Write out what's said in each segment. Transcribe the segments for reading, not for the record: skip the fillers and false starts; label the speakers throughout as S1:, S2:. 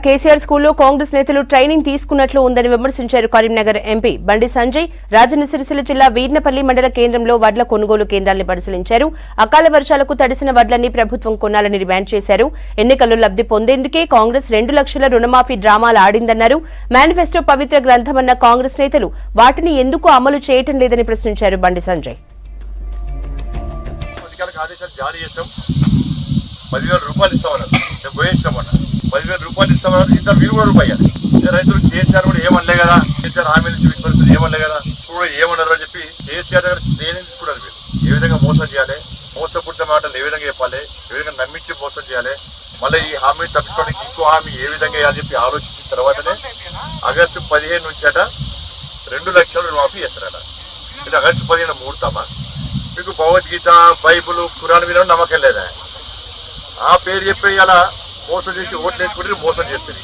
S1: కేసీఆర్ స్కూల్లో కాంగ్రెస్ నేతలు ట్రైనింగ్ తీసుకున్నట్లు ఉందని విమర్శించారు కరీంనగర్ ఎంపీ బండి సంజయ్. రాజన్న సిరిసిల్ల జిల్లా వీర్నపల్లి మండల కేంద్రంలో వడ్ల కొనుగోలు కేంద్రాన్ని పరిశీలించారు. అకాల వర్షాలకు తడిసిన వడ్లన్నీ ప్రభుత్వం కొనాలని డిమాండ్ చేశారు. ఎన్నికల్లో లబ్ధి పొందేందుకే కాంగ్రెస్ 2 లక్షల రుణమాఫీ డ్రామాలు ఆడిందన్నారు. మేనిఫెస్టో పవిత్ర గ్రంథమన్న కాంగ్రెస్ నేతలు వాటిని ఎందుకు అమలు చేయటం లేదని ప్రశ్నించారు బండి సంజయ్.
S2: 10,000 రూపాయలు ఇస్తామన్నారు, 10,000 రూపాయలు ఇస్తామన్నారు. ఇంత మీరు కూడా రూపాయలు రైతులు కేసీఆర్ కూడా ఏమనలే కదా, కేసీఆర్ హామీ నుంచి పరిస్థితులు ఏమనలే కదా, ఇప్పుడు ఏమన్నారు అని చెప్పి కేసీఆర్ దగ్గర ట్రైనింగ్ తీసుకున్నారు. మీరు ఏ విధంగా మోసం చేయాలి, మోసపూరిత మాటలు ఏ విధంగా చెప్పాలి, ఏ విధంగా నమ్మించి మోసం చేయాలి, మళ్ళీ ఈ హామీ తప్పించుకోవడానికి ఇంకో హామీ ఏ విధంగా వేయాలని చెప్పి ఆలోచించిన తర్వాతనే ఆగస్టు 15 నుంచి 2 లక్షల రుణమాఫీ చేస్తారట. ఇది ఆగస్టు 15 ముహూర్తమా? మీకు భగవద్గీత, బైబుల్, ఖురాన్ మీద నమ్మకం లేదా? ఆ పేరు చెప్పి అలా మోసం చేసి ఓట్లు వేసుకుంటే మోసం చేస్తుంది.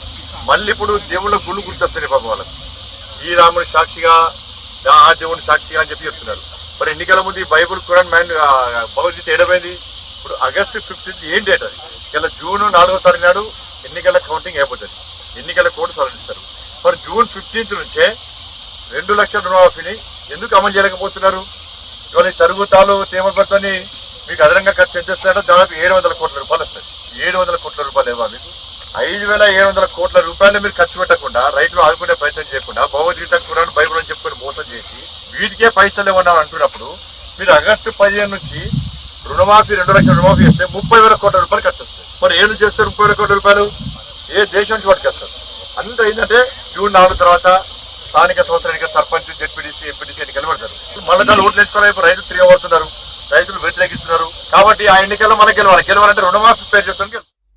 S2: మళ్ళీ ఇప్పుడు దేవుళ్ళ గుళ్ళు గుర్తొస్తుంది పాపం వాళ్ళకి. ఈ రాముడి సాక్షిగా, ఆ దేవుని సాక్షిగా అని చెప్పి చెప్తున్నారు. మరి ఎన్నికల ముందు ఈ బైబుల్, ఖురాన్, భగవద్గీత ఏడమైంది. ఇప్పుడు ఆగస్టు 15 ఏం డేట్ అది? ఇలా జూన్ 4వ తారీఖు నాడు ఎన్నికల కౌంటింగ్ అయిపోతుంది. ఎన్నికల కోడ్ సవరిస్తారు. మరి జూన్ 15 నుంచే 2 లక్షల రుణమాఫీని ఎందుకు అమలు చేయలేకపోతున్నారు? ఇవాళ తరుగుతాలు తేమపడితోని మీకు అదనంగా ఖర్చు ఎంత ఇస్తారో దాదాపు 700 కోట్ల రూపాయలు వస్తాయి. 700 కోట్ల రూపాయలు ఇవ్వ మీకు 5,700 కోట్ల రూపాయలు మీరు ఖర్చు పెట్టకుండా, రైతులు ఆదుకునే ప్రయత్నం చేయకుండా, భగవద్గీత, ఖురాన్, బైబుల్ అని చెప్పుకొని మోసం చేసి వీటికే పైసలు ఇవ్వడం అంటున్నప్పుడు మీరు ఆగస్టు 15 నుంచి రుణమాఫీ 2 లక్షల రుణమాఫీ చేస్తే 30,000 కోట్ల రూపాయలు ఖర్చు వస్తాయి. మరి ఏళ్ళు చేస్తే 30,000 కోట్ల రూపాయలు ఏ దేశం నుంచి పట్టుకొస్తారు? అంత ఏంటంటే జూన్ 4 తర్వాత స్థానిక సంస్థల ఎన్నికలు, సర్పంచ్, జెడ్పీటీసీ, ఎంపీటీసీ ఎన్నికలు పెడతారు. మళ్ళీ దాన్ని ఓట్లు వేసుకోవాలి. రైతులు తిరగబడుతున్నారు, రైతులు వ్యతిరేకిస్తున్నారు. కాబట్టి ఆ ఎన్నికల్లో మనకి గెలవాలంటే రుణమాఫీ పేరు చెప్తాను.